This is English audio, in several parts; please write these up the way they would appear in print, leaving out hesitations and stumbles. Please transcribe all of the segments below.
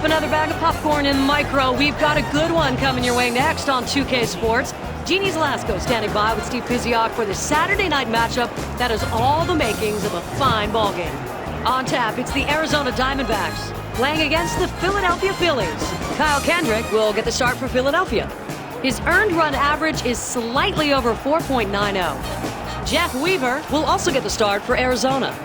another bag of popcorn in micro. We've got a good one coming your way next on 2K Sports. Jeannie Zalasko standing by with Steve Pizziok for the Saturday night matchup that has all the makings of a fine ball game. On tap, it's the Arizona Diamondbacks playing against the Philadelphia Phillies. Kyle Kendrick will get the start for Philadelphia. His earned run average is slightly over 4.90. Jeff Weaver will also get the start for Arizona.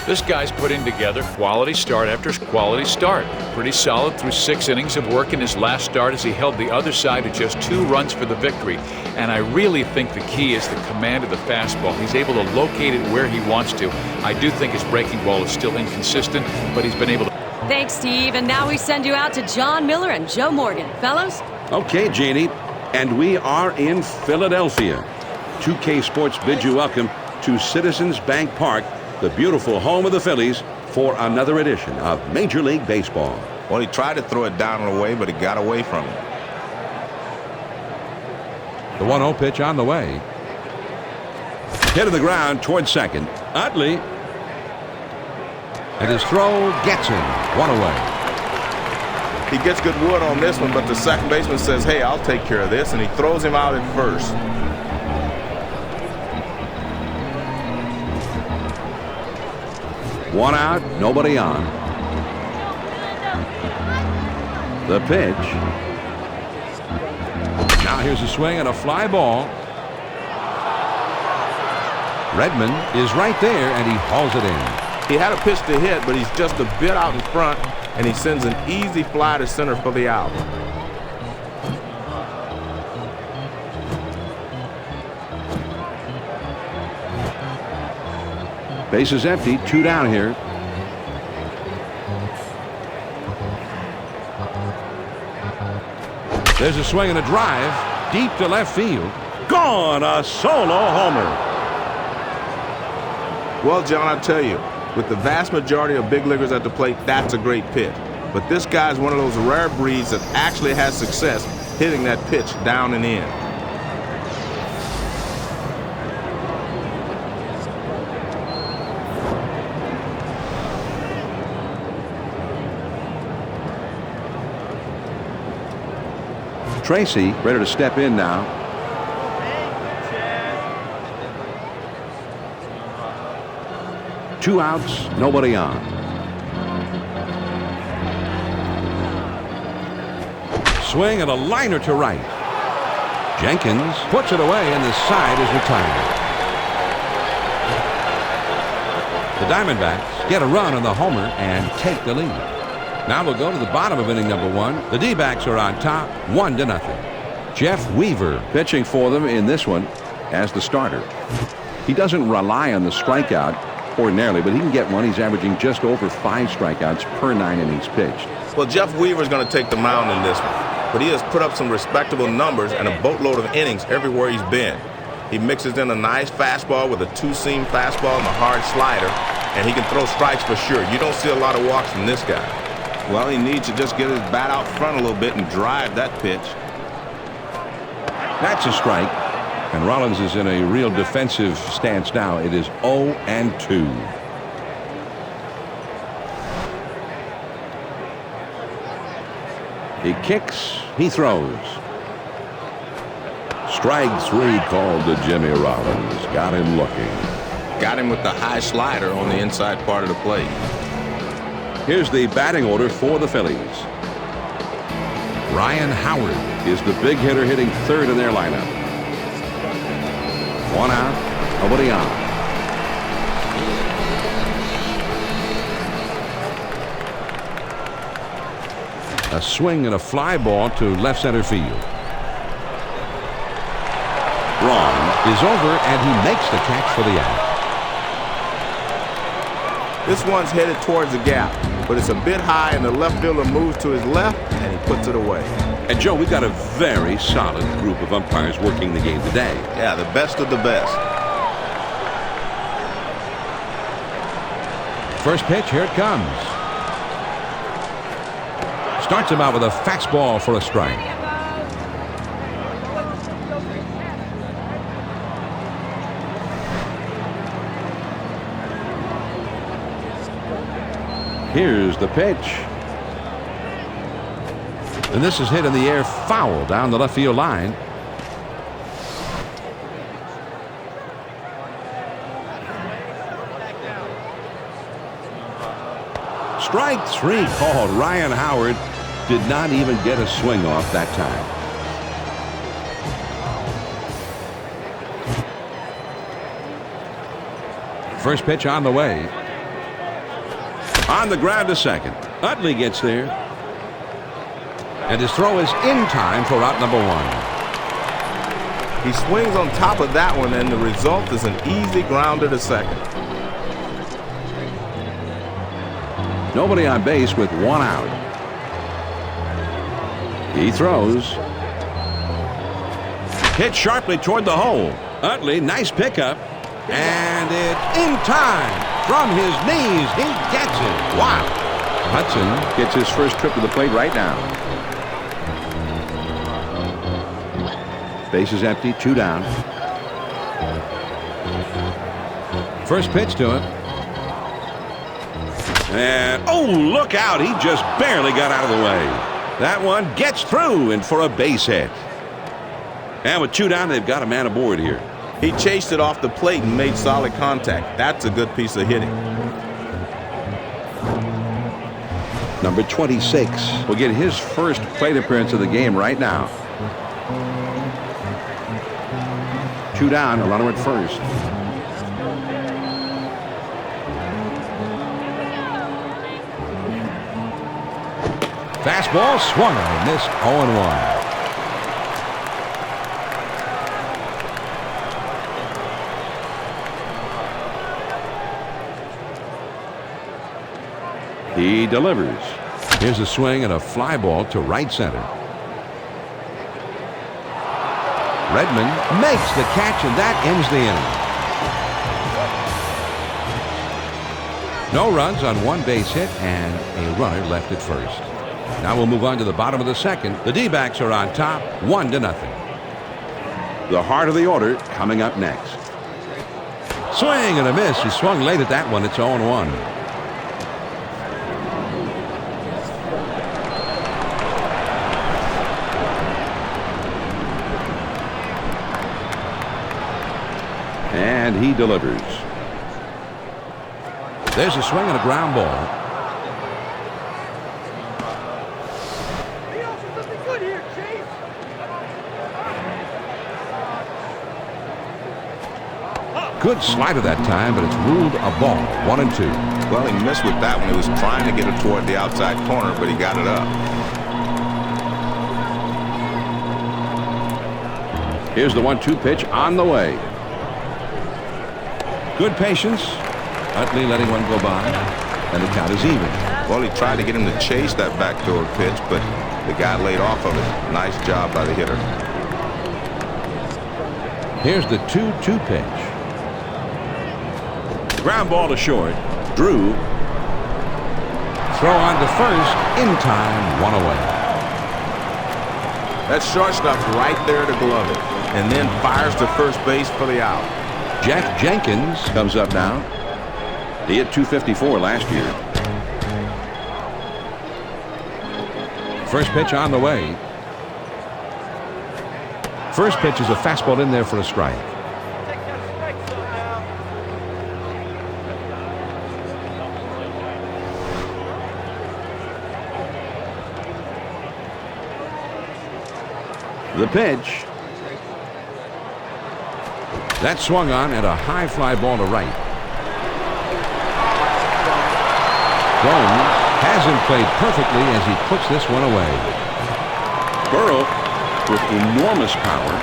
This guy's putting together quality start after quality start. Pretty solid through 6 innings of work in his last start as he held the other side to just 2 runs for the victory. And I really think the key is the command of the fastball. He's able to locate it where he wants to. I do think his breaking ball is still inconsistent, but he's been able to. Thanks, Steve. And now we send you out to John Miller and Joe Morgan. Fellows? Okay, Jeannie. And we are in Philadelphia. 2K Sports bids you welcome to Citizens Bank Park, the beautiful home of the Phillies, for another edition of Major League Baseball. Well, he tried to throw it down and away, but it got away from him. The 1-0 pitch on the way. Hit to the ground towards second. Utley. And his throw gets him. 1 away. He gets good wood on this one, but the second baseman says, hey, I'll take care of this, and he throws him out at first. One out, nobody on. The pitch. Now here's a swing and a fly ball. Redmond is right there, and he hauls it in. He had a pitch to hit, but he's just a bit out in front, and he sends an easy fly to center for the out. Base is empty, 2 down here. There's a swing and a drive deep to left field. Gone, a solo homer. Well, John, I tell you, with the vast majority of big leaguers at the plate, that's a great pitch. But this guy's one of those rare breeds that actually has success hitting that pitch down and in. Tracy ready to step in now. Two outs, nobody on. Swing and a liner to right. Jenkins puts it away, and the side is retired. The Diamondbacks get a run on the homer and take the lead. Now we'll go to the bottom of inning number 1. The D-backs are on top, 1-0. Jeff Weaver pitching for them in this one as the starter. He doesn't rely on the strikeout ordinarily, but he can get one. He's averaging just over 5 strikeouts per 9 innings pitched. Well, Jeff Weaver's going to take the mound in this one, but he has put up some respectable numbers and a boatload of innings everywhere he's been. He mixes in a nice fastball with a 2-seam fastball and a hard slider, and he can throw strikes for sure. You don't see a lot of walks from this guy. Well, he needs to just get his bat out front a little bit and drive that pitch. That's a strike. And Rollins is in a real defensive stance now. It is 0-2. He kicks, he throws. Strike 3 called to Jimmy Rollins. Got him looking. Got him with the high slider on the inside part of the plate. Here's the batting order for the Phillies. Ryan Howard is the big hitter, hitting 3rd in their lineup. 1 out, nobody on. A swing and a fly ball to left center field. Braun is over, and he makes the catch for the out. This one's headed towards the gap, but it's a bit high, and the left fielder moves to his left, and he puts it away. And, Joe, we've got a very solid group of umpires working the game today. Yeah, the best of the best. First pitch, here it comes. Starts him out with a fastball for a strike. Here's the pitch. And this is hit in the air, foul down the left field line. Strike three called. Ryan Howard did not even get a swing off that time. First pitch on the way. On the ground to second. Utley gets there. And his throw is in time for out number one. He swings on top of that one, and the result is an easy grounder to second. Nobody on base with one out. He throws. Hit sharply toward the hole. Utley, nice pickup. And it's in time. From his knees, he gets it. Wow. Hudson gets his first trip to the plate right now. Base is empty, 2 down. First pitch to him. And, oh, look out. He just barely got out of the way. That one gets through and for a base hit. And with 2 down, they've got a man aboard here. He chased it off the plate and made solid contact. That's a good piece of hitting. Number 26 will get his first plate appearance of the game right now. 2 down, a runner at first. Fastball swung on and missed. 0-1. He delivers. Here's a swing and a fly ball to right center. Redmond makes the catch, and that ends the inning. No runs on 1 base hit and a runner left at first. Now we'll move on to the bottom of the second. The D-backs are on top, 1-0. The heart of the order coming up next. Swing and a miss. He swung late at that one. It's 0-1. And he delivers. There's a swing and a ground ball. Good slider that time, but it's ruled a ball. 1-2. Well, he missed with that one. He was trying to get it toward the outside corner, but he got it up. Here's the 1-2 pitch on the way. Good patience. Utley letting one go by, and the count is even. Well, he tried to get him to chase that backdoor pitch, but the guy laid off of it. Nice job by the hitter. Here's the 2-2 pitch. Ground ball to short. Drew. Throw on to first. In time. 1 away. That shortstop's right there to glove it, and then fires to first base for the out. Jack Jenkins comes up now. He hit .254 last year. First pitch on the way. First pitch is a fastball in there for a strike. The pitch. That swung on and a high fly ball to right. Gomes hasn't played perfectly as he puts this one away. Burrow with enormous power,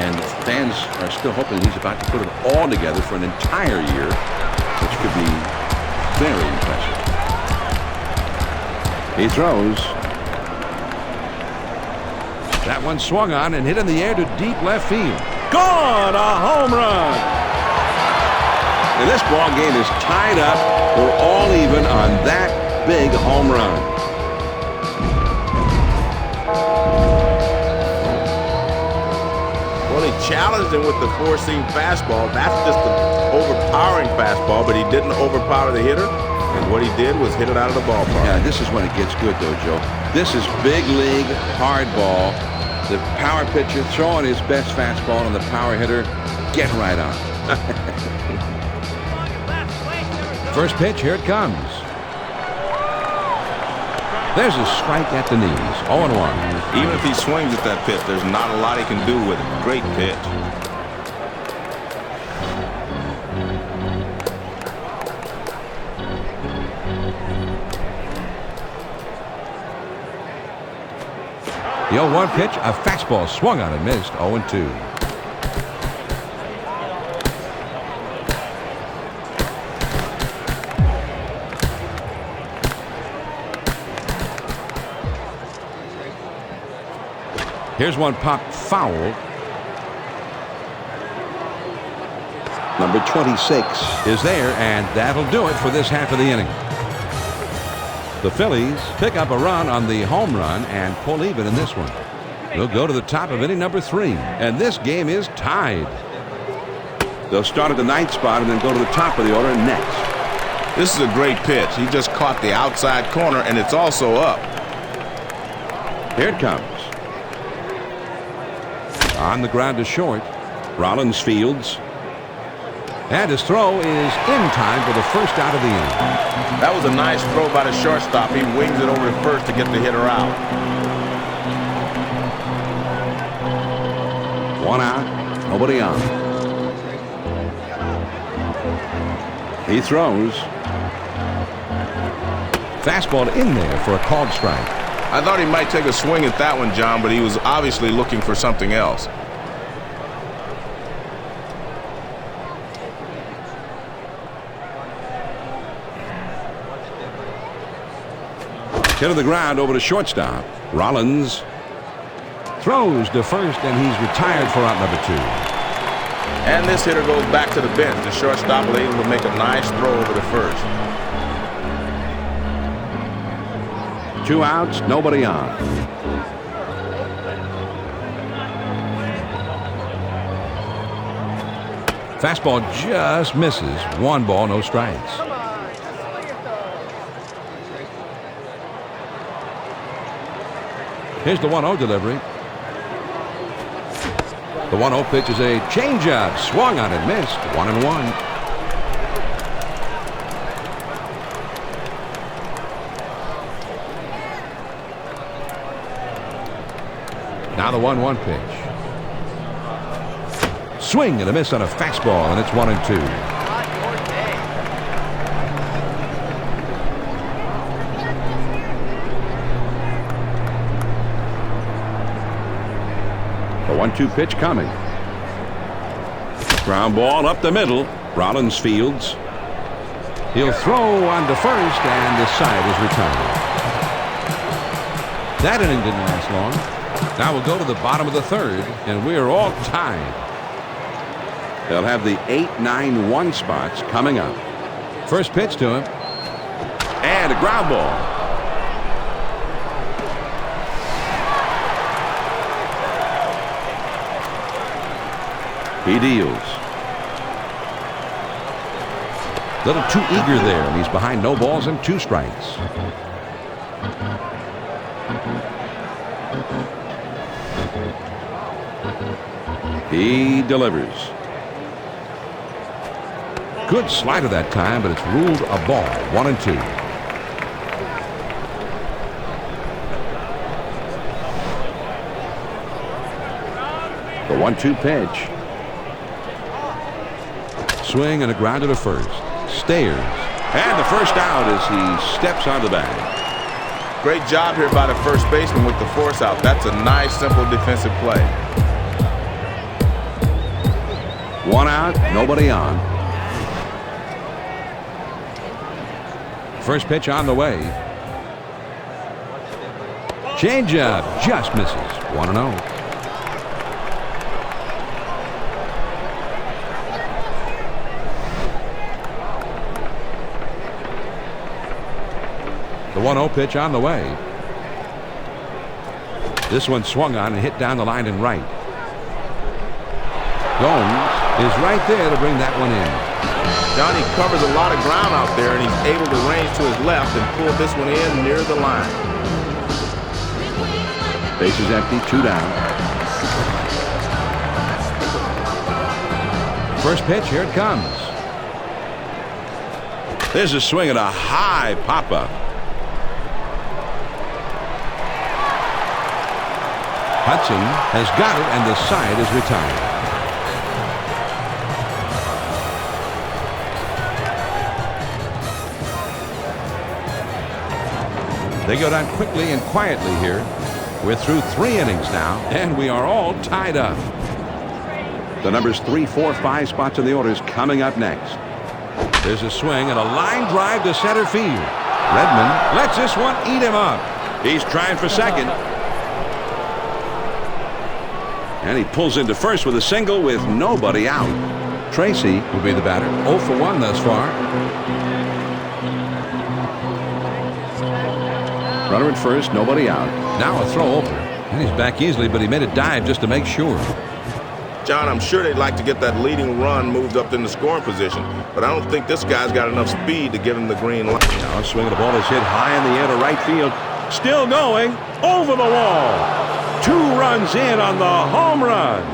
and fans are still hoping he's about to put it all together for an entire year, which could be very impressive. He throws. That one swung on and hit in the air to deep left field. Gone! A home run! And this ball game is tied up or all even on that big home run. Well, he challenged him with the 4-seam fastball. That's just an overpowering fastball, but he didn't overpower the hitter. And what he did was hit it out of the ballpark. Yeah, this is when it gets good, though, Joe. This is big league hard ball. The power pitcher throwing his best fastball, and the power hitter getting right on. First pitch, here it comes. There's a strike at the knees, 0-1. Even if he swings at that pitch, there's not a lot he can do with it. Great pitch. The 0-1 pitch, a fastball swung on and missed, 0-2. Here's one popped foul. Number 26 is there, and that'll do it for this half of the inning. The Phillies pick up a run on the home run and pull even in this one. They'll go to the top of inning number 3, and this game is tied. They'll start at the 9th spot and then go to the top of the order next. This is a great pitch. He just caught the outside corner, and it's also up. Here it comes. On the ground to short. Rollins fields. And his throw is in time for the first out of the inning. That was a nice throw by the shortstop. He wings it over to first to get the hitter out. One out, nobody on. He throws. Fastball in there for a called strike. I thought he might take a swing at that one, John, but he was obviously looking for something else. Hit to the ground over to shortstop. Rollins throws to first, and he's retired for out number 2. And this hitter goes back to the bench. The shortstop was able to make a nice throw over to first. 2 outs, nobody on. Fastball just misses. 1 ball, no strikes. Here's the 1-0 delivery. The 1-0 pitch is a changeup. Swung on and missed. 1-1. Now the 1-1 pitch. Swing and a miss on a fastball, and it's 1-2. The 1-2 pitch coming. Ground ball up the middle. Rollins fields. He'll throw on to first, and the side is retired. That inning didn't last long. Now we'll go to the bottom of the 3rd, and we are all tied. They'll have the 8, 9, 1 spots coming up. First pitch to him. And a ground ball. He deals. Little too eager there, and he's behind no balls and 2 strikes. He delivers. Good slider that time, but it's ruled a ball. 1-2. The 1-2 pitch. Swing and a grounder to first. Stayers. And the first out as he steps on the bag. Great job here by the first baseman with the force out. That's a nice, simple defensive play. 1 out, nobody on. First pitch on the way. Changeup just misses. 1-0. The 1-0 pitch on the way. This one swung on and hit down the line and right. Gomes is right there to bring that one in. Johnny covers a lot of ground out there, and he's able to range to his left and pull this one in near the line. Bases empty, 2 down. First pitch, here it comes. There's a swing at a high pop-up. Hudson has got it, and the side is retired. They go down quickly and quietly here. We're through 3 innings now, and we are all tied up. The numbers 3, 4, 5 spots in the order is coming up next. There's a swing and a line drive to center field. Redmond lets this one eat him up. He's trying for second. And he pulls into first with a single with nobody out. Tracy will be the batter. 0 for 1 thus far. Runner at first, nobody out. Now a throw over. And he's back easily, but he made a dive just to make sure. John, I'm sure they'd like to get that leading run moved up in the scoring position, but I don't think this guy's got enough speed to give him the green light. Now a swing of the ball is hit high in the air to right field. Still going over the wall. 2 runs in on the home run.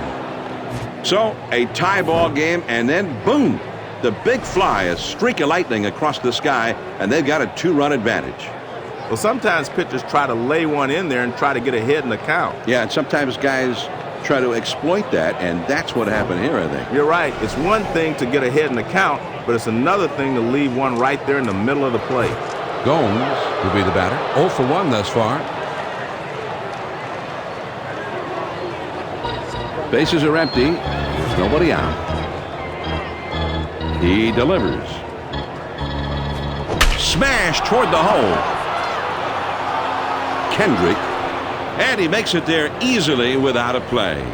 So a tie ball game, and then boom, the big fly, a streak of lightning across the sky, and they've got a 2-run advantage. Well, sometimes pitchers try to lay one in there and try to get ahead in the count. Yeah, and sometimes guys try to exploit that, and that's what happened here, I think. You're right. It's one thing to get ahead in the count, but it's another thing to leave one right there in the middle of the plate. Gomes will be the batter. 0 for 1 thus far. Bases are empty. There's nobody out. He delivers. Smash toward the hole. Kendrick, and he makes it there easily without a play.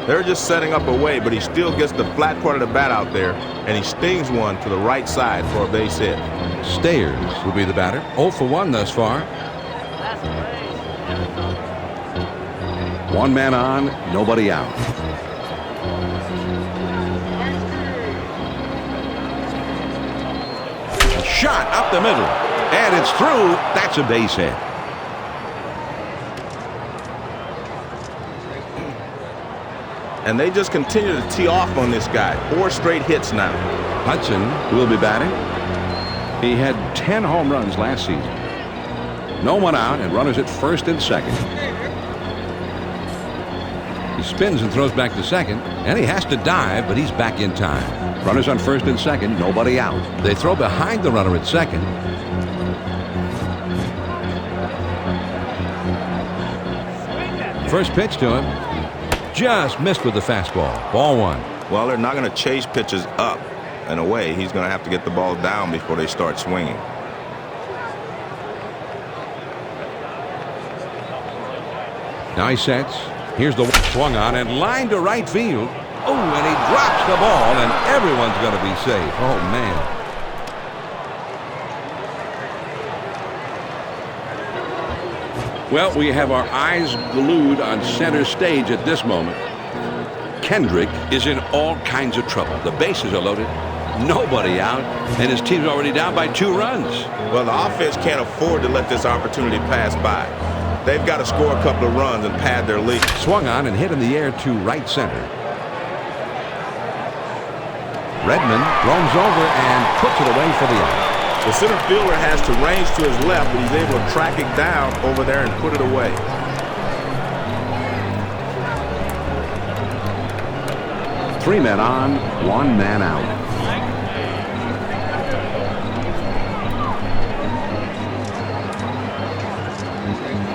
They're just setting up a way, but he still gets the flat part of the bat out there, and he stings one to the right side for a base hit. Stayers will be the batter. 0 for 1 thus far. 1 man on, nobody out. Shot up the middle, and it's through. That's a base hit. And they just continue to tee off on this guy. 4 straight hits now. Hudson will be batting. He had 10 home runs last season. No one out, and runners at first and second. He spins and throws back to second, and he has to dive, but he's back in time. Runners on first and second, nobody out. They throw behind the runner at second. First pitch to him. Just missed with the fastball. Ball 1. Well, they're not going to chase pitches up and away. He's going to have to get the ball down before they start swinging. Now he sets. Here's the swung on and line to right field. Oh, and he drops the ball, and everyone's going to be safe. Oh, man. Well, we have our eyes glued on center stage at this moment. Kendrick is in all kinds of trouble. The bases are loaded. Nobody out, and his team's already down by 2 runs. Well, the offense can't afford to let this opportunity pass by. They've got to score a couple of runs and pad their lead. Swung on and hit in the air to right center. Redmond roams over and puts it away for the out. The center fielder has to range to his left, but he's able to track it down over there and put it away. Three men on, 1 man out.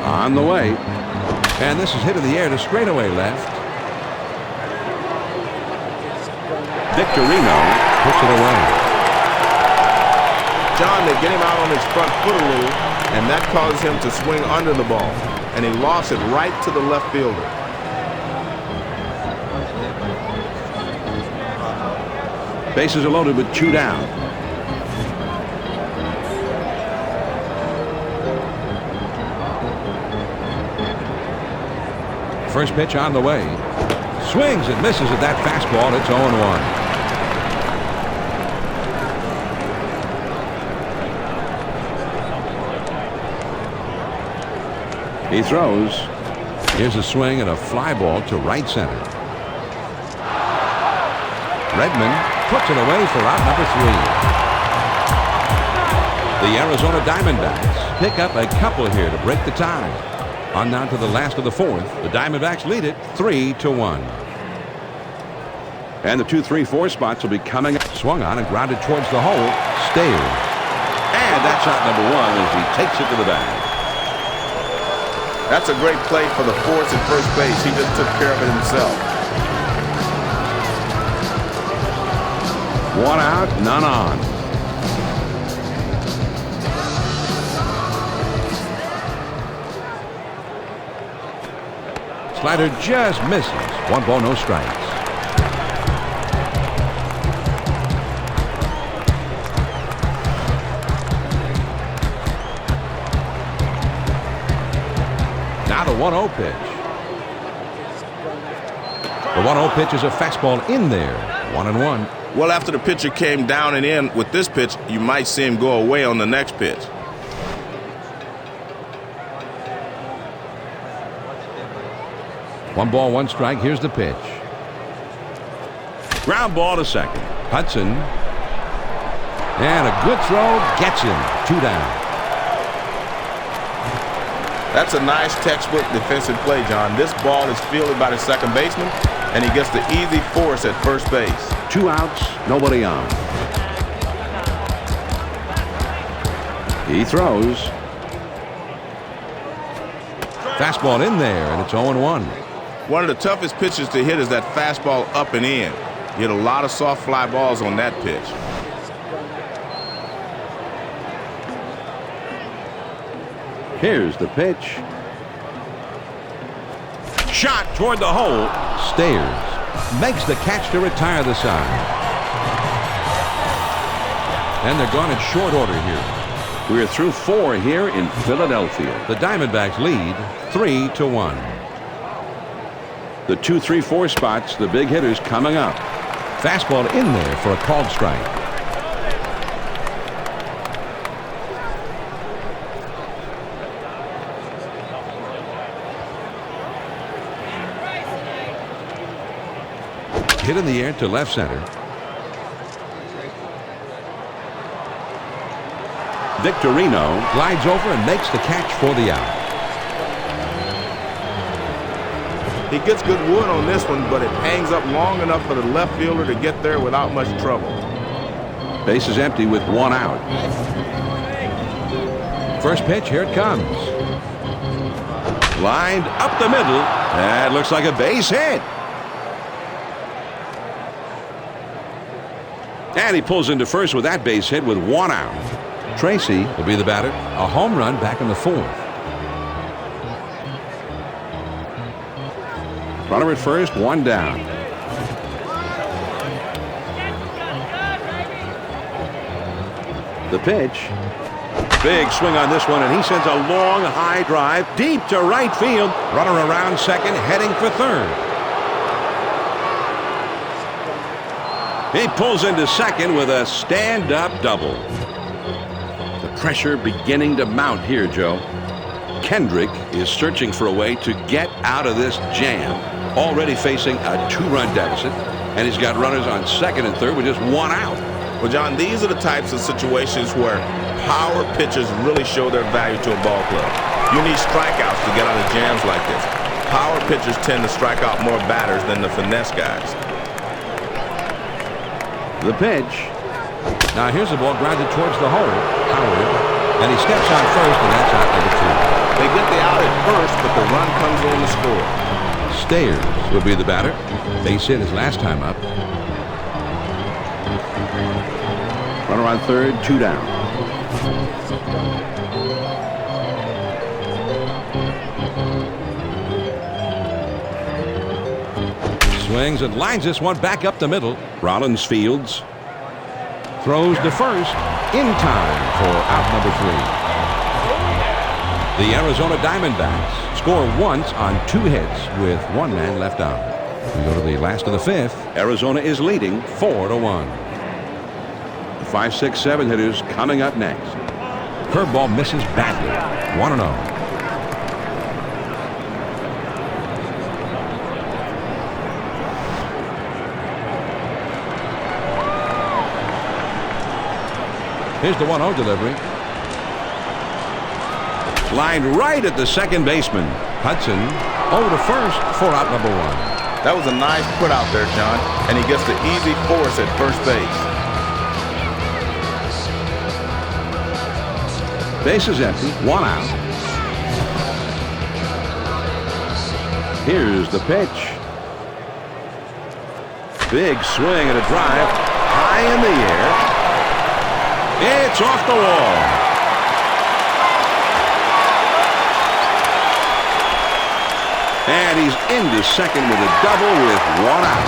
On the way. And this is hit in the air to straightaway left. Victorino puts it away. John, they get him out on his front foot a little, and that causes him to swing under the ball. And he lost it right to the left fielder. Bases are loaded with 2 down. First pitch on the way. Swings and misses at that fastball. It's 0-1. He throws. Here's a swing and a fly ball to right center. Redmond puts it away for out number 3. The Arizona Diamondbacks pick up a couple here to break the tie. On down to the last of the 4th. The Diamondbacks lead it 3-1. And the 2, 3, 4 spots will be coming up. Swung on and grounded towards the hole. Stayers. And that's out number 1 as he takes it to the bag. That's a great play for the force at first base. He just took care of it himself. 1 out, none on. Slider just misses. 1 ball, no strikes. Now the 1-0 pitch. The 1-0 pitch is a fastball in there. 1-1. Well, after the pitcher came down and in with this pitch, you might see him go away on the next pitch. One ball, 1 strike. Here's the pitch. Ground ball to second. Hudson. And a good throw gets him. 2 down. That's a nice textbook defensive play, John. This ball is fielded by the second baseman, and he gets the easy force at first base. 2 outs, nobody on. He throws. Fastball in there, and it's 0-1. One of the toughest pitches to hit is that fastball up and in. You hit a lot of soft fly balls on that pitch. Here's the pitch. Shot toward the hole. Stayers makes the catch to retire the side. And they're gone in short order here. We're through 4 here in Philadelphia. The Diamondbacks lead 3-1. The 2, 3, 4 spots, the big hitters coming up. Fastball in there for a called strike. Hit in the air to left center. Victorino glides over and makes the catch for the out. He gets good wood on this one, but it hangs up long enough for the left fielder to get there without much trouble. Base is empty with 1 out. First pitch, here it comes. Lined up the middle. That looks like a base hit. And he pulls into first with that base hit with 1 out. Tracy will be the batter. A home run back in the 4th. Runner at first, 1 down. The pitch. Big swing on this one, and he sends a long, high drive deep to right field. Runner around second, heading for third. He pulls into second with a stand-up double. The pressure beginning to mount here, Joe. Kendrick is searching for a way to get out of this jam. Already facing a 2-run deficit, and he's got runners on second and third with just 1 out. Well, John, these are the types of situations where power pitchers really show their value to a ball club. You need strikeouts to get out of jams like this. Power pitchers tend to strike out more batters than the finesse guys. The pitch. Now here's the ball grounded towards the hole. Howard. And he steps on first, and that's out number 2. They get the out at first, but the run comes on to score. Stayers will be the batter. Base hit his last time up. Runner on third, 2 down. Swings and lines this one back up the middle. Rollins fields. Throws to first in time for out number 3. The Arizona Diamondbacks score once on 2 hits with 1 man left on. We go to the last of the 5th. Arizona is leading 4-1. 5, 6, 7 hitters coming up next. Curveball misses badly. 1-0. Here's the 1-0 delivery. Lined right at the second baseman. Hudson over to first for out number 1. That was a nice put out there, John, and he gets the easy force at first base. Base is empty, 1 out. Here's the pitch. Big swing and a drive high in the air. It's off the wall. And he's into second with a double with 1 out.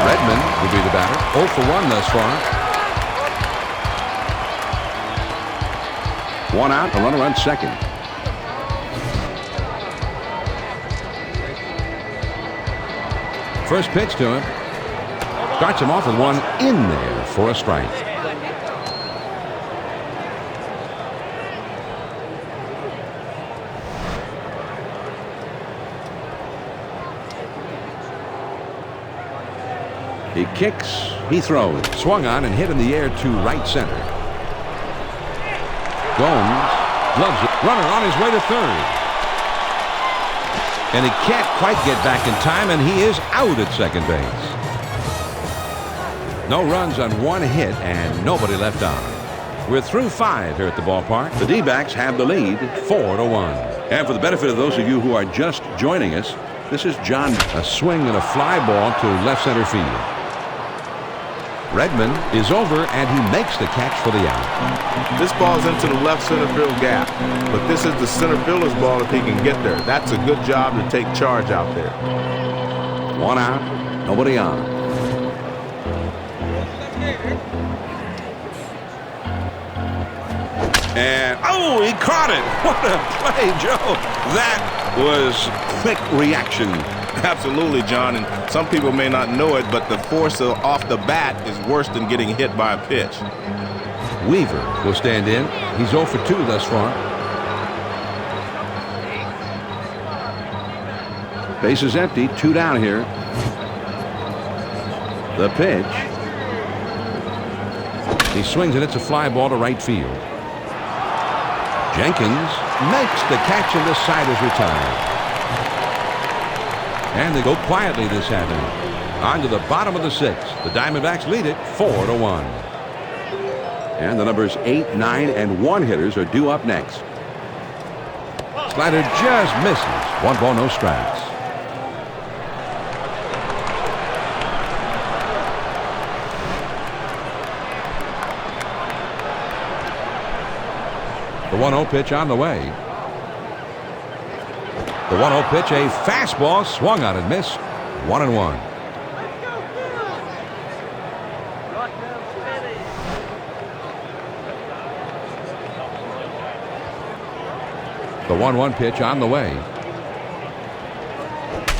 Redmond will be the batter. 0 for 1 thus far. 1 out, a runner on second. First pitch to him. Starts him off with 1 in there for a strike. He kicks, he throws. Swung on and hit in the air to right center. Gomes gloves it. Runner on his way to third. And he can't quite get back in time, and he is out at second base. No runs on 1 hit and nobody left on. We're through 5 here at the ballpark. The D-backs have the lead 4-1. And for the benefit of those of you who are just joining us, this is John. A swing and a fly ball to left center field. Redmond is over and he makes the catch for the out. This ball's into the left center field gap, but this is the center fielder's ball if he can get there. That's a good job to take charge out there. 1 out, nobody on. And oh, he caught it. What a play, Joe. That was quick reaction. Absolutely, John, and some people may not know it, but the force off the bat is worse than getting hit by a pitch. Weaver will stand in. He's 0 for 2 thus far. Base is empty, 2 down here. The pitch. He swings and it's a fly ball to right field. Jenkins makes the catch and the side is retired. And they go quietly this afternoon. On to the bottom of the 6th. The Diamondbacks lead it 4-1. And the numbers 8, 9, and 1 hitters are due up next. Slider just misses. 1 ball, no strikes. The 1-0 pitch on the way. The 1-0 pitch, a fastball, swung on and missed. 1-1. The 1-1 pitch on the way.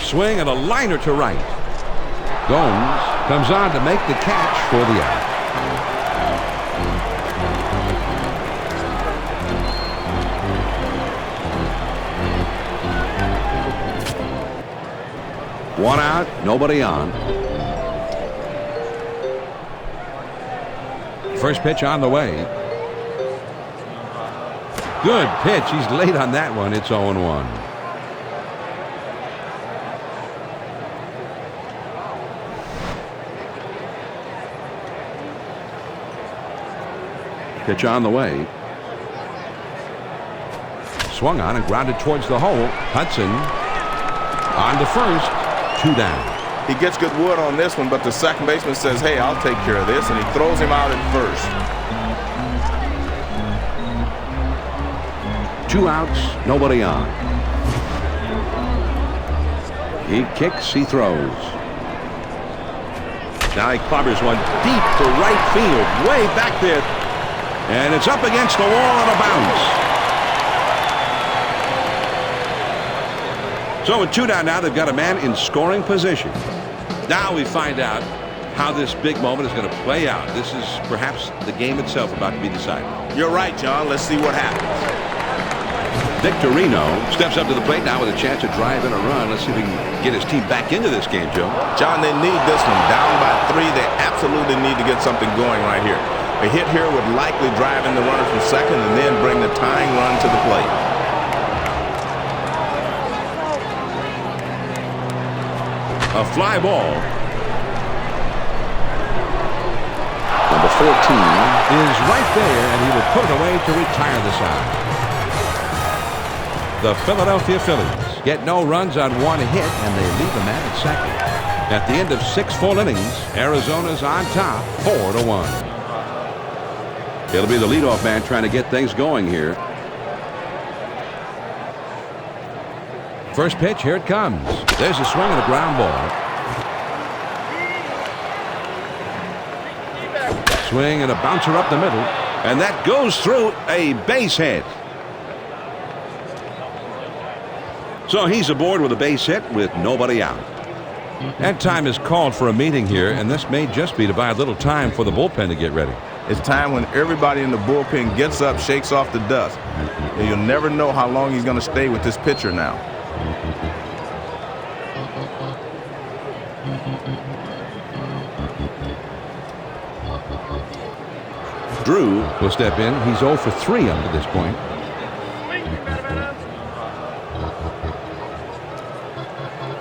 Swing and a liner to right. Gomes comes on to make the catch for the out. One out, nobody on. First pitch on the way. Good pitch. He's late on that one. It's 0-1. Pitch on the way. Swung on and grounded towards the hole. Hudson on to first. 2 down. He gets good wood on this one, but the second baseman says, hey, I'll take care of this, and he throws him out at first. 2 outs, nobody on. He kicks, he throws. Now he clobbers one deep to right field, way back there. And it's up against the wall on a bounce. So with 2 down now, they've got a man in scoring position. Now we find out how this big moment is going to play out. This is perhaps the game itself about to be decided. You're right, John. Let's see what happens. Victorino steps up to the plate now with a chance to drive in a run. Let's see if he can get his team back into this game, Joe. John, they need this one. Down by 3, they absolutely need to get something going right here. A hit here would likely drive in the runner from second and then bring the tying run to the plate. A fly ball. Number 14 is right there, and he will put it away to retire the side. The Philadelphia Phillies get no runs on one hit, and they leave a man at second. At the end of 6 full innings, Arizona's on top, 4-1. It'll be the leadoff man trying to get things going here. First pitch, here it comes. There's a swing and a ground ball. Swing and a bouncer up the middle, and that goes through, a base hit. So he's aboard with a base hit with nobody out. And time is called for a meeting here, and this may just be to buy a little time for the bullpen to get ready. It's time when everybody in the bullpen gets up, shakes off the dust. And you'll never know how long he's going to stay with this pitcher now. Drew will step in. He's 0 for 3 up to this point.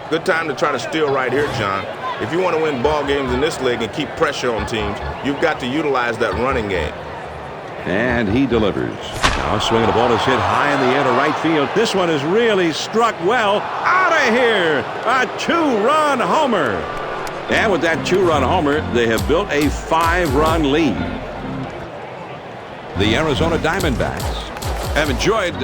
Good time to try to steal right here, John. If you want to win ball games in this league and keep pressure on teams, you've got to utilize that running game. And he delivers. Now a swing and the ball is hit high in the air to right field. This one is really struck well. Out of here! A 2-run homer. And with that 2-run homer, they have built a 5-run lead. The Arizona Diamondbacks have enjoyed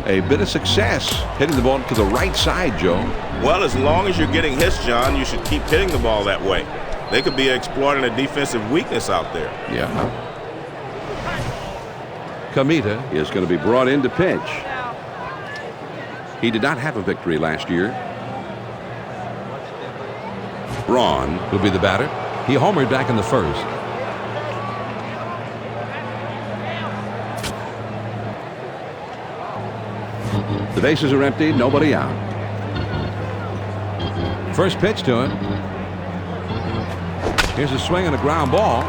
a bit of success hitting the ball to the right side, Joe. Well, as long as you're getting hits, John, you should keep hitting the ball that way. They could be exploiting a defensive weakness out there. Yeah. Kamita is going to be brought in to pitch. He did not have a victory last year. Braun will be the batter. He homered back in the first. The bases are empty, nobody out. First pitch to him. Here's a swing and a ground ball.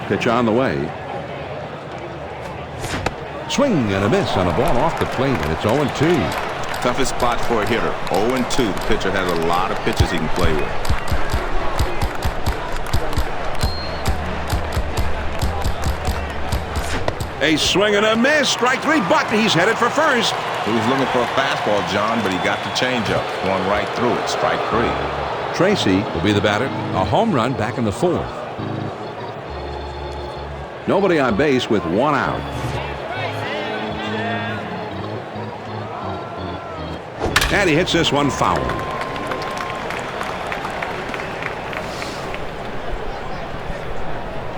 Pitch on the way. Swing and a miss on a ball off the plate, and it's 0-2. Toughest spot for a hitter. 0-2. The pitcher has a lot of pitches he can play with. A swing and a miss. Strike 3, but he's headed for first. He was looking for a fastball, John, but he got the changeup. Going right through it. Strike 3. Tracy will be the batter. A home run back in the fourth. Nobody on base with 1 out. And he hits this one foul.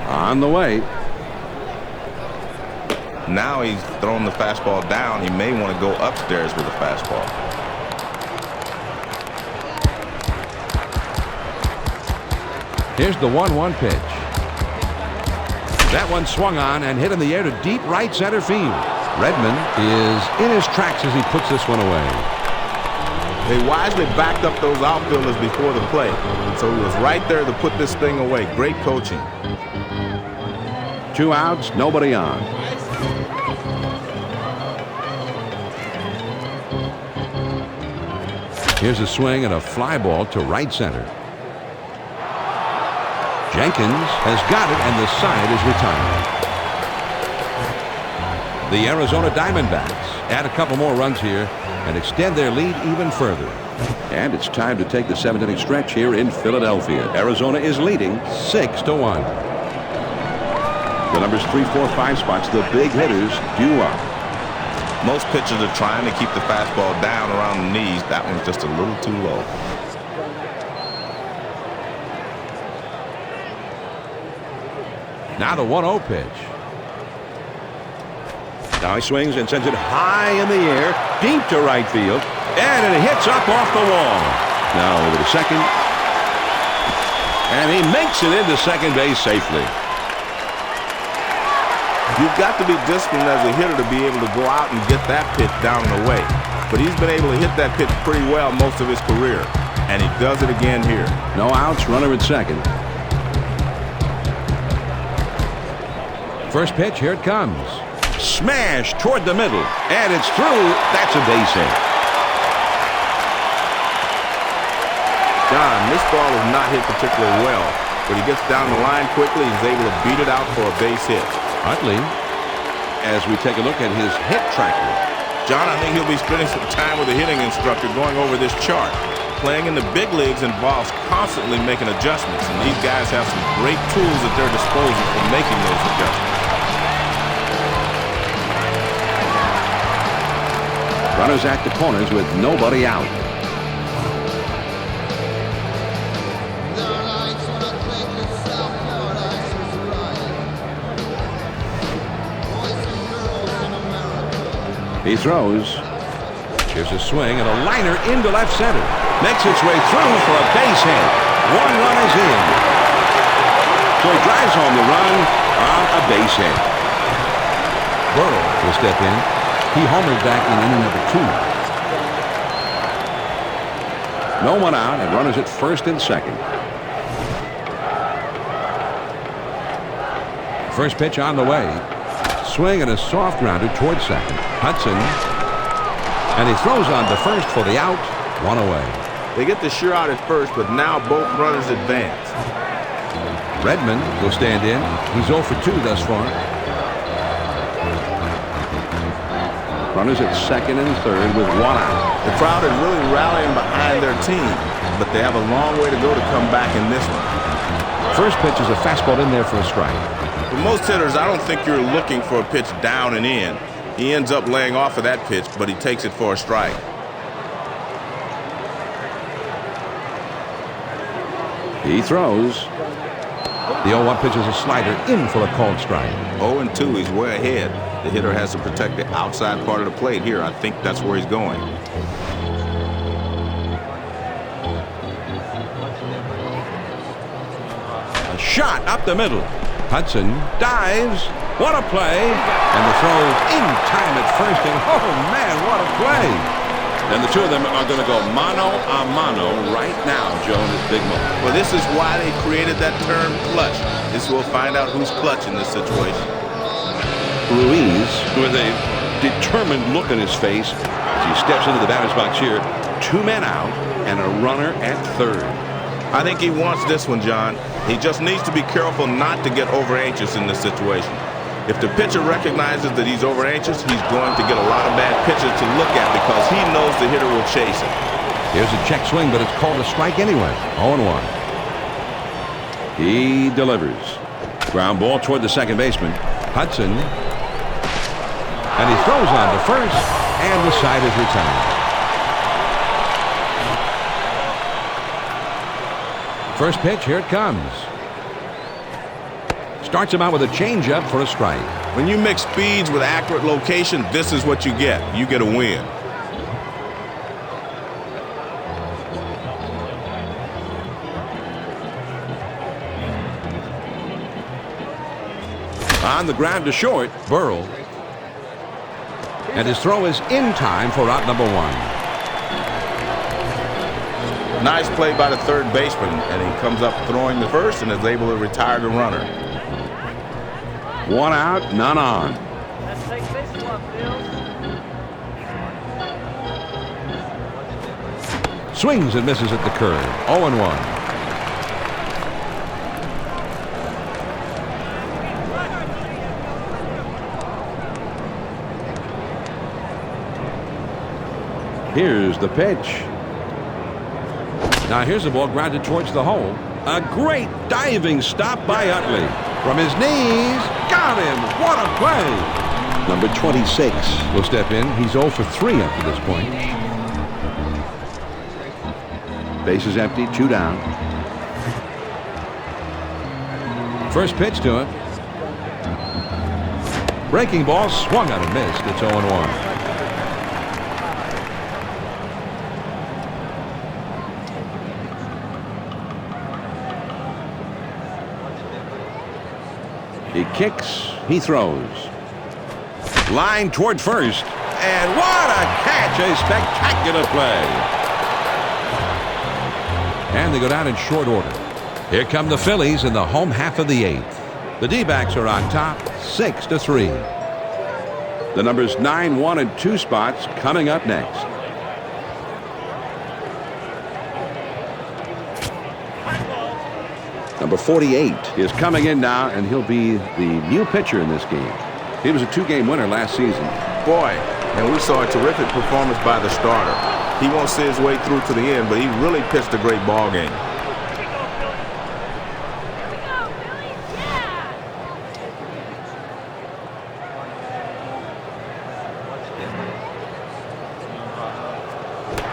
On the way. Now he's throwing the fastball down. He may want to go upstairs with the fastball. Here's the 1-1 pitch. That one swung on and hit in the air to deep right center field. Redmond is in his tracks as he puts this one away. They wisely backed up those outfielders before the play, so he was right there to put this thing away. Great coaching. 2 outs, nobody on. Here's a swing and a fly ball to right center. Jenkins has got it, and the side is retired. The Arizona Diamondbacks add a couple more runs here and extend their lead even further. And it's time to take the 7th-inning stretch here in Philadelphia. Arizona is leading 6-1. The numbers 3, 4, 5 spots, the big hitters due up. Most pitchers are trying to keep the fastball down around the knees. That one's just a little too low. Now the 1-0 pitch. Now he swings and sends it high in the air, deep to right field, and it hits up off the wall. Now over to second, and he makes it into second base safely. You've got to be disciplined as a hitter to be able to go out and get that pitch down and away. But he's been able to hit that pitch pretty well most of his career. And he does it again here. No outs, runner at second. First pitch, here it comes. Smash toward the middle, and it's through. That's a base hit. John, this ball is not hit particularly well, but he gets down the line quickly. He's able to beat it out for a base hit. Utley, as we take a look at his hit tracker. John, I think he'll be spending some time with the hitting instructor going over this chart. Playing in the big leagues involves constantly making adjustments, and these guys have some great tools at their disposal for making those adjustments. Runners at the corners with nobody out. He throws. Here's a swing and a liner into left center. Makes its way through for a base hit. One run is in. So he drives home the run on a base hit. Burrow will step in. He homered back in inning number 2. No one out and runners at first and second. First pitch on the way. Swing and a soft grounder towards second. Hudson. And he throws on to first for the out. One away. They get the sure out at first, but now both runners advance. Redmond will stand in. He's 0 for 2 thus far. Runners at second and third with one out. The crowd is really rallying behind their team, but they have a long way to go to come back in this one. First pitch is a fastball in there for a strike. For most hitters, I don't think you're looking for a pitch down and in. He ends up laying off of that pitch, but he takes it for a strike. He throws. The 0-1 pitch is a slider in for a called strike. 0-2, he's way ahead. The hitter has to protect the outside part of the plate here. I think that's where he's going. A shot up the middle. Hudson dives. What a play. And the throw in time at first. And oh, man, what a play. And the two of them are going to go mano a mano right now, Joe, in this big moment. Well, this is why they created that term clutch. This will find out who's clutch in this situation. Ruiz, with a determined look on his face as he steps into the batter's box here. 2 men out and a runner at third. I think he wants this one, John. He just needs to be careful not to get over anxious in this situation. If the pitcher recognizes that he's over anxious, he's going to get a lot of bad pitches to look at because he knows the hitter will chase him. Here's a check swing, but it's called a strike anyway. 0-1. He delivers. Ground ball toward the second baseman. Hudson. And he throws on to first, and the side is retired. First pitch, here it comes. Starts him out with a changeup for a strike. When you mix speeds with accurate location, this is what you get. You get a win. On the ground to short, Burrow. And his throw is in time for out number 1. Nice play by the third baseman, and he comes up throwing the first and is able to retire the runner. 1 out, none on. Let's take this one, Phil. Swings and misses at the curve. 0-1. Here's the pitch. Now here's the ball grounded towards the hole. A great diving stop by Utley. From his knees, got him. What a play. Number 26 will step in. He's 0 for 3 up to this point. Base is empty, 2 down. First pitch to him. Breaking ball swung out and missed. It's 0-1. He kicks, he throws. Line toward first. And what a catch, a spectacular play. And they go down in short order. Here come the Phillies in the home half of the 8th. The D-backs are on top 6-3. The numbers 9, 1, and 2 spots coming up next. Number 48 is coming in now, and he'll be the new pitcher in this game. He was a 2-game winner last season. Boy, and we saw a terrific performance by the starter. He won't see his way through to the end, but he really pitched a great ball game.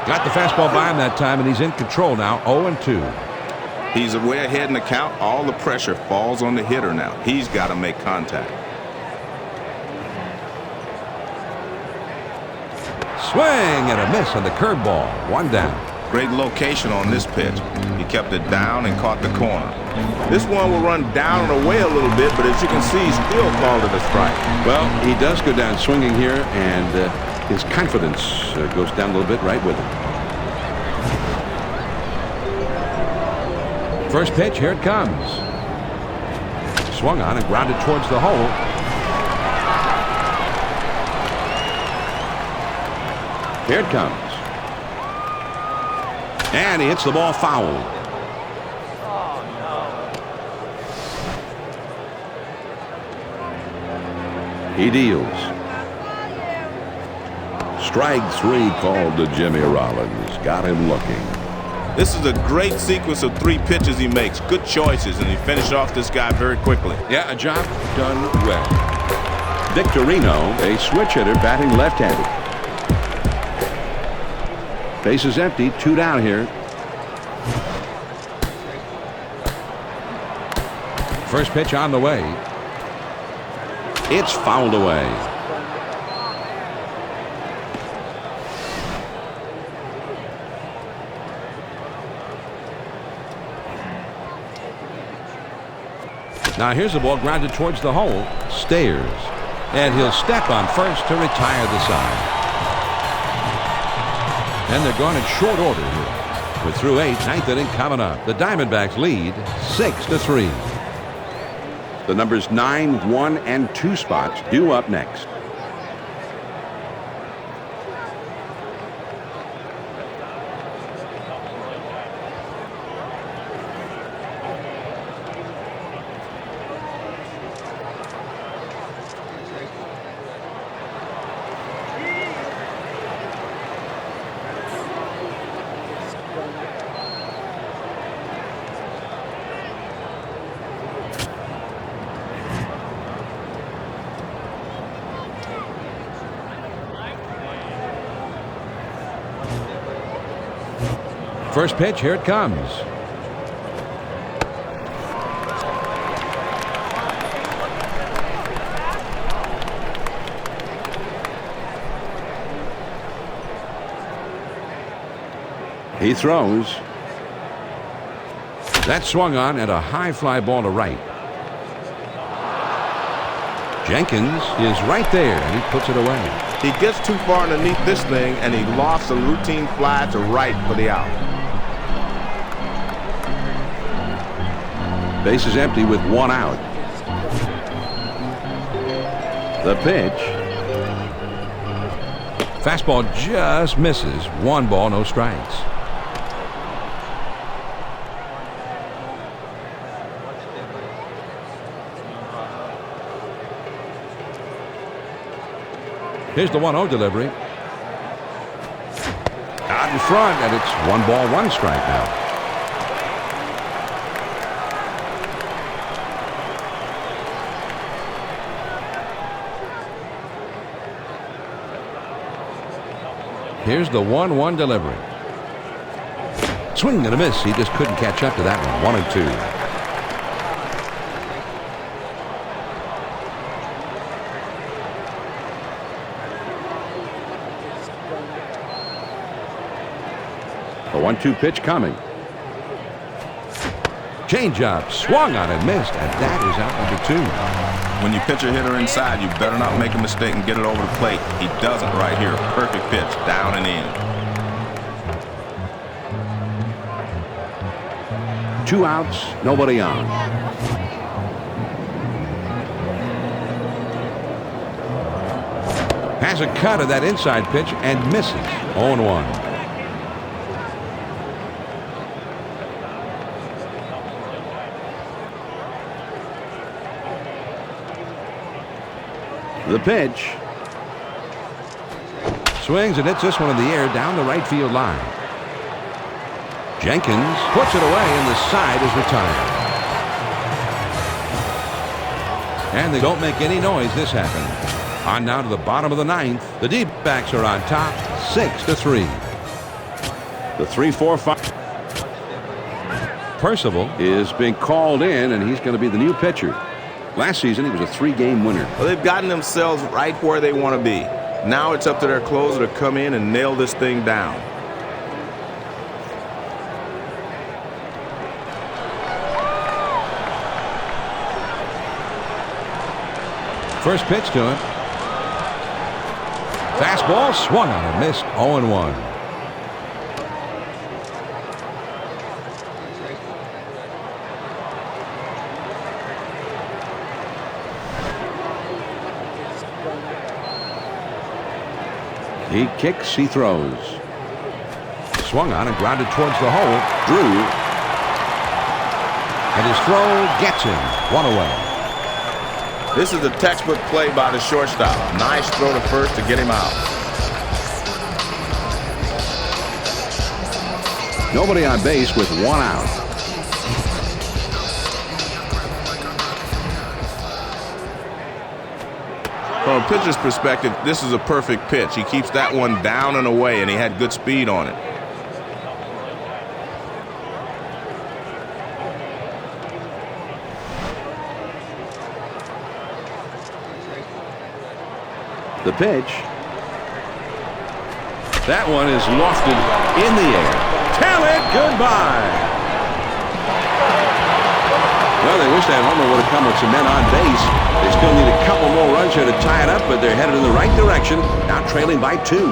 Got the fastball by him that time, and he's in control now, 0-2. He's way ahead in the count. All the pressure falls on the hitter now. He's got to make contact. Swing and a miss on the curveball. 1 down. Great location on this pitch. He kept it down and caught the corner. This one will run down and away a little bit, but as you can see, he's still called it a strike. Well, he does go down swinging here, and his confidence goes down a little bit right with him. First pitch, here it comes. Swung on and grounded towards the hole. Here it comes. And he hits the ball foul. He deals. Strike 3 called to Jimmy Rollins. Got him looking. This is a great sequence of 3 pitches he makes. Good choices, and he finished off this guy very quickly. Yeah, a job done well. Victorino, a switch hitter batting left-handed. Base is empty, 2 down here. First pitch on the way. It's fouled away. Now here's the ball grounded towards the hole. Stayers. And he'll step on first to retire the side. And they're going in short order here. We're through 8, 9th inning coming up. The Diamondbacks lead 6-3. The numbers 9, 1, and 2 spots due up next. First pitch, here it comes. He throws. That swung on and a high fly ball to right. Jenkins is right there, and he puts it away. He gets too far underneath this thing, and he lofts a routine fly to right for the out. Base is empty with 1 out. The pitch. Fastball just misses. 1 ball, no strikes. Here's the 1-0 delivery. Out in front, and it's 1 ball, 1 strike now. Here's the 1-1 delivery. Swing and a miss. He just couldn't catch up to that one. 1-2. The 1-2 pitch coming. Changeup, swung on and missed, and that is out number 2. When you pitch a hitter inside, you better not make a mistake and get it over the plate. He doesn't right here. Perfect pitch, down and in. 2 outs, nobody on. Has a cut of that inside pitch and misses. 0-1. The pitch. Swings and hits this one in the air down the right field line. Jenkins puts it away and the side is retired. And they don't make any noise. This happened. On now to the bottom of the 9th. The D-backs are on top 6-3. The 3-4-5. Percival is being called in and he's going to be the new pitcher. Last season he was a 3-game winner. Well, they've gotten themselves right where they want to be. Now it's up to their closer to come in and nail this thing down. First pitch to him. Fastball swung on and missed. 0-1. He kicks, he throws. Swung on and grounded towards the hole. Drew. And his throw gets him. 1 away. This is a textbook play by the shortstop. Nice throw to first to get him out. Nobody on base with 1 out. From a pitcher's perspective, this is a perfect pitch. He keeps that one down and away, and he had good speed on it. The pitch. That one is lofted in the air. Tell it goodbye. Well, they wish that homer would have come with some men on base. They still need a couple more runs here to tie it up, but they're headed in the right direction. Now trailing by 2.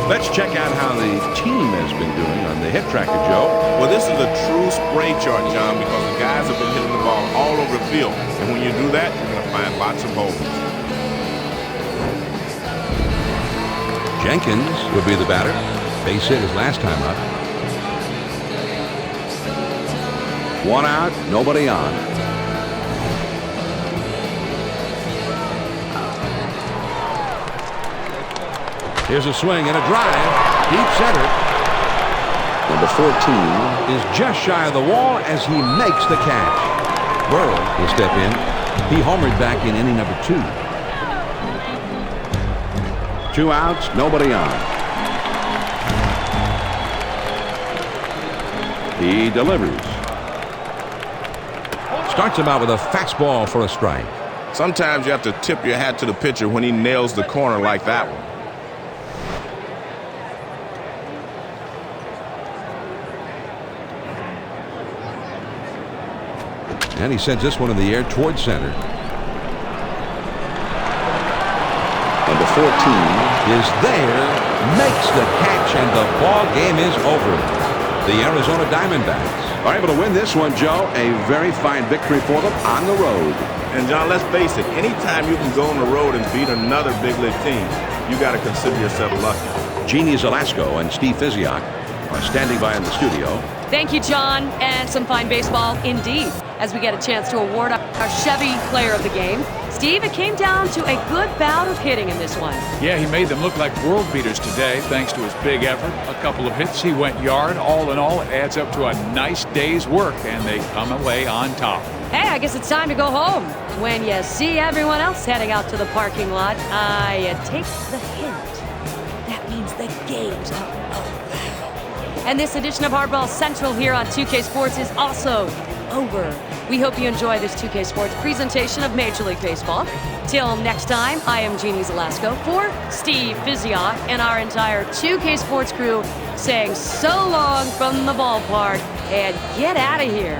Let's check out how the team has been doing on the hit tracker, Joe. Well, this is a true spray chart, John, because the guys have been hitting the ball all over the field. And when you do that, you're going to find lots of holes. Jenkins would be the batter. Base hit his last time up. 1 out, nobody on. Here's a swing and a drive. Deep center. Number 14 is just shy of the wall as he makes the catch. Burrow will step in. He homered back in inning number 2. 2 outs, nobody on. He delivers. Starts him out with a fastball for a strike. Sometimes you have to tip your hat to the pitcher when he nails the corner like that one. And he sends this one in the air towards center. Number 14 is there, makes the catch, and the ball game is over. The Arizona Diamondbacks are able to win this one, Joe. A very fine victory for them on the road. And, John, let's face it, anytime you can go on the road and beat another big league team, you got to consider yourself lucky. Jeannie Zelasco and Steve Physiok are standing by in the studio. Thank you, John, and some fine baseball indeed, as we get a chance to award our Chevy Player of the Game. Steve, it came down to a good bout of hitting in this one. Yeah, he made them look like world beaters today, thanks to his big effort. A couple of hits, he went yard. All in all, it adds up to a nice day's work, and they come away on top. Hey, I guess it's time to go home. When you see everyone else heading out to the parking lot, you take the hint. That means the game's up. And this edition of Hardball Central here on 2K Sports is also over. We hope you enjoy this 2K Sports presentation of Major League Baseball. Till next time, I am Jeannie Zelasco for Steve Physiok and our entire 2K Sports crew saying so long from the ballpark and get out of here.